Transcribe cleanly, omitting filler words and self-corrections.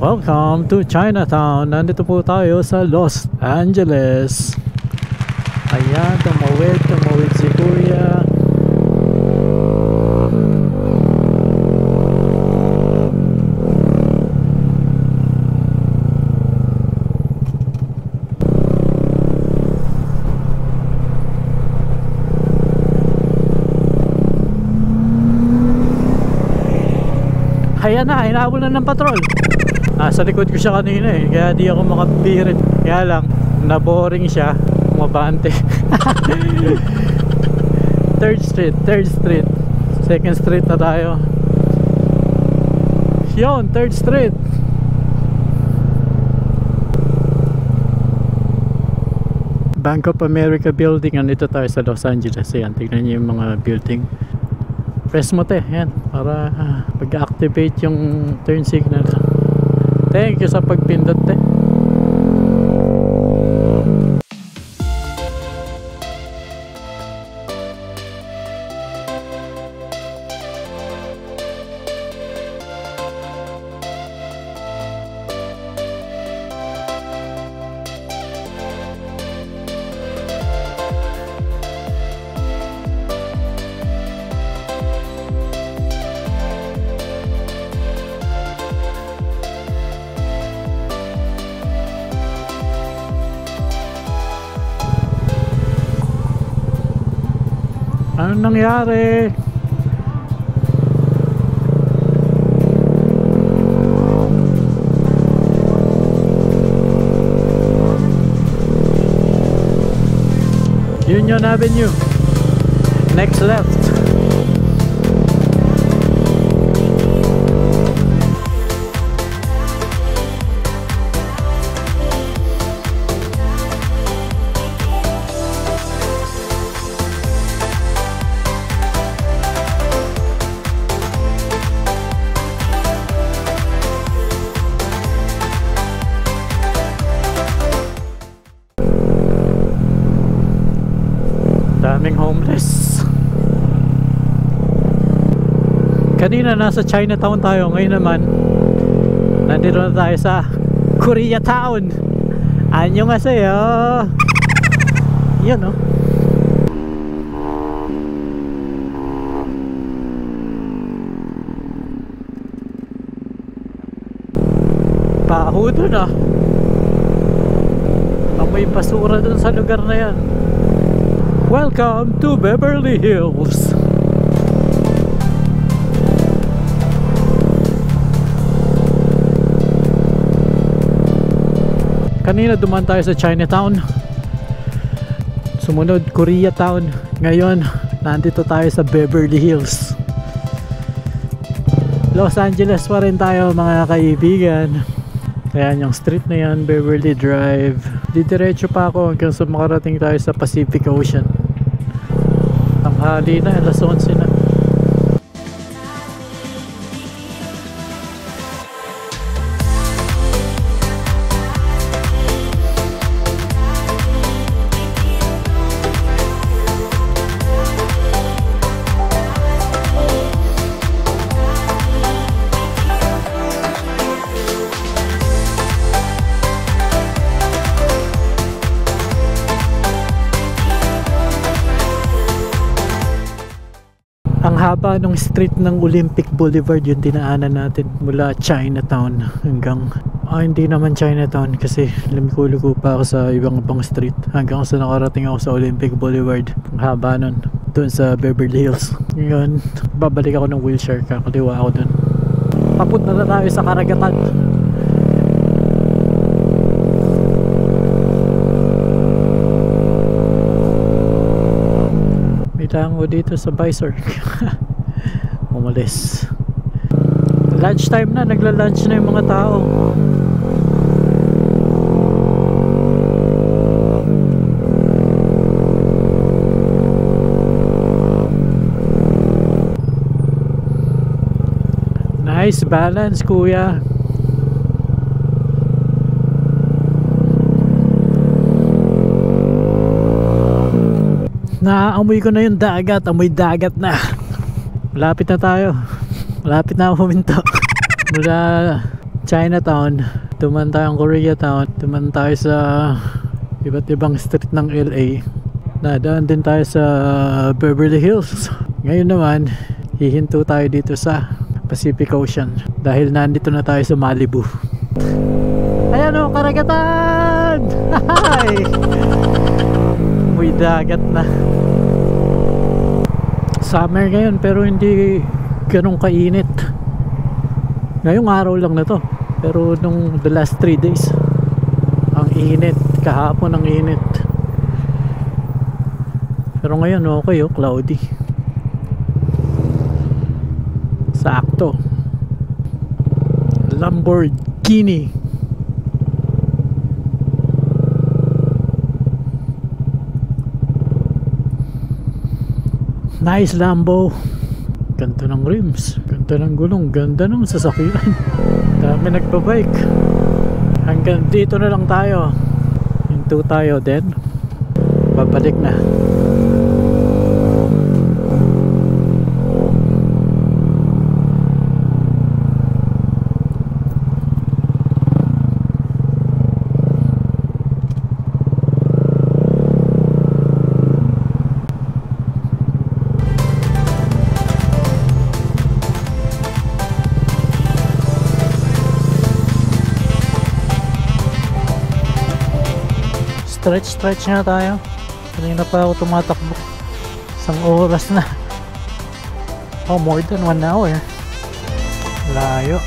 Welcome to Chinatown. Nandito po tayo sa Los Angeles. Ayan, tumawid si Kuya. Ayan na, hinabol na ng patrol. Sa likod ko siya kanina eh, kaya di ako makapirit. Kaya lang, na-boring siya, umabante. 3rd Street, 2nd Street na tayo. Yun, 3rd Street. Bank of America building. Nandito tayo sa Los Angeles. Ayan, tignan niyo yung mga building. Press mo te, yan, para pag-activate yung turn signal. Thank you sa pagpindot te. Anong nangyari? Union Avenue. Next left. Daming homeless. Kanina nasa Chinatown tayo, ngayon naman nandito na tayo sa Koreatown. Annyeonghaseyo. Yun oh. Baho dun ah. Amoy basura dun sa lugar na yan. Welcome to Beverly Hills. Kanina dumaan tayo sa Chinatown. Sumunod Koreatown. Ngayon, nandito tayo sa Beverly Hills. Los Angeles pa rin tayo mga kaibigan. Ayan yung street na yan, Beverly Drive. Didiretso pa ako hanggang sa makarating tayo sa Pacific Ocean. Tanghali na, alas 11 na. Ang haba ng street ng Olympic Boulevard yung dinaanan natin mula Chinatown hanggang hindi naman Chinatown kasi lumiko-liko pa ako sa ibang street hanggang sa nakarating ako sa Olympic Boulevard. Ang haba nun doon sa Beverly Hills. Ngayon babalik ako ng wheelchair, kakaliwa ako doon. Papunta na tayo sa karagatan. Tango dito sa Visor. Umalis. Lunch time na, nagla-lunch na yung mga tao. Nice balance kuya. Naaamoy ko na yung dagat. Amoy dagat na. Malapit na tayo. Malapit na ako huminto. Mula Chinatown, tuman tayong Koreatown, tuman tayo sa iba't ibang street ng LA. Nadaan din tayo sa Beverly Hills. Ngayon naman, hihinto tayo dito sa Pacific Ocean dahil nandito na tayo sa Malibu. Ayan o, karagatan! Hi! May dagat na. Summer ngayon pero hindi ganong kainit. Ngayong araw lang na to, pero nung the last 3 days ang init, kahapon ang init. Pero ngayon okay oh, cloudy. Sakto. Lamborghini. Nice Lambo. Ganda ng rims, ganda ng gulong, ganda ng sasakyan. Dami nagpa-bike. Hanggang dito na lang tayo. Hinto tayo then babalik na. Stretch na tayo. Kanina pa ako tumatakbo. Isang oras na. Oh, more than 1 hour. Layo.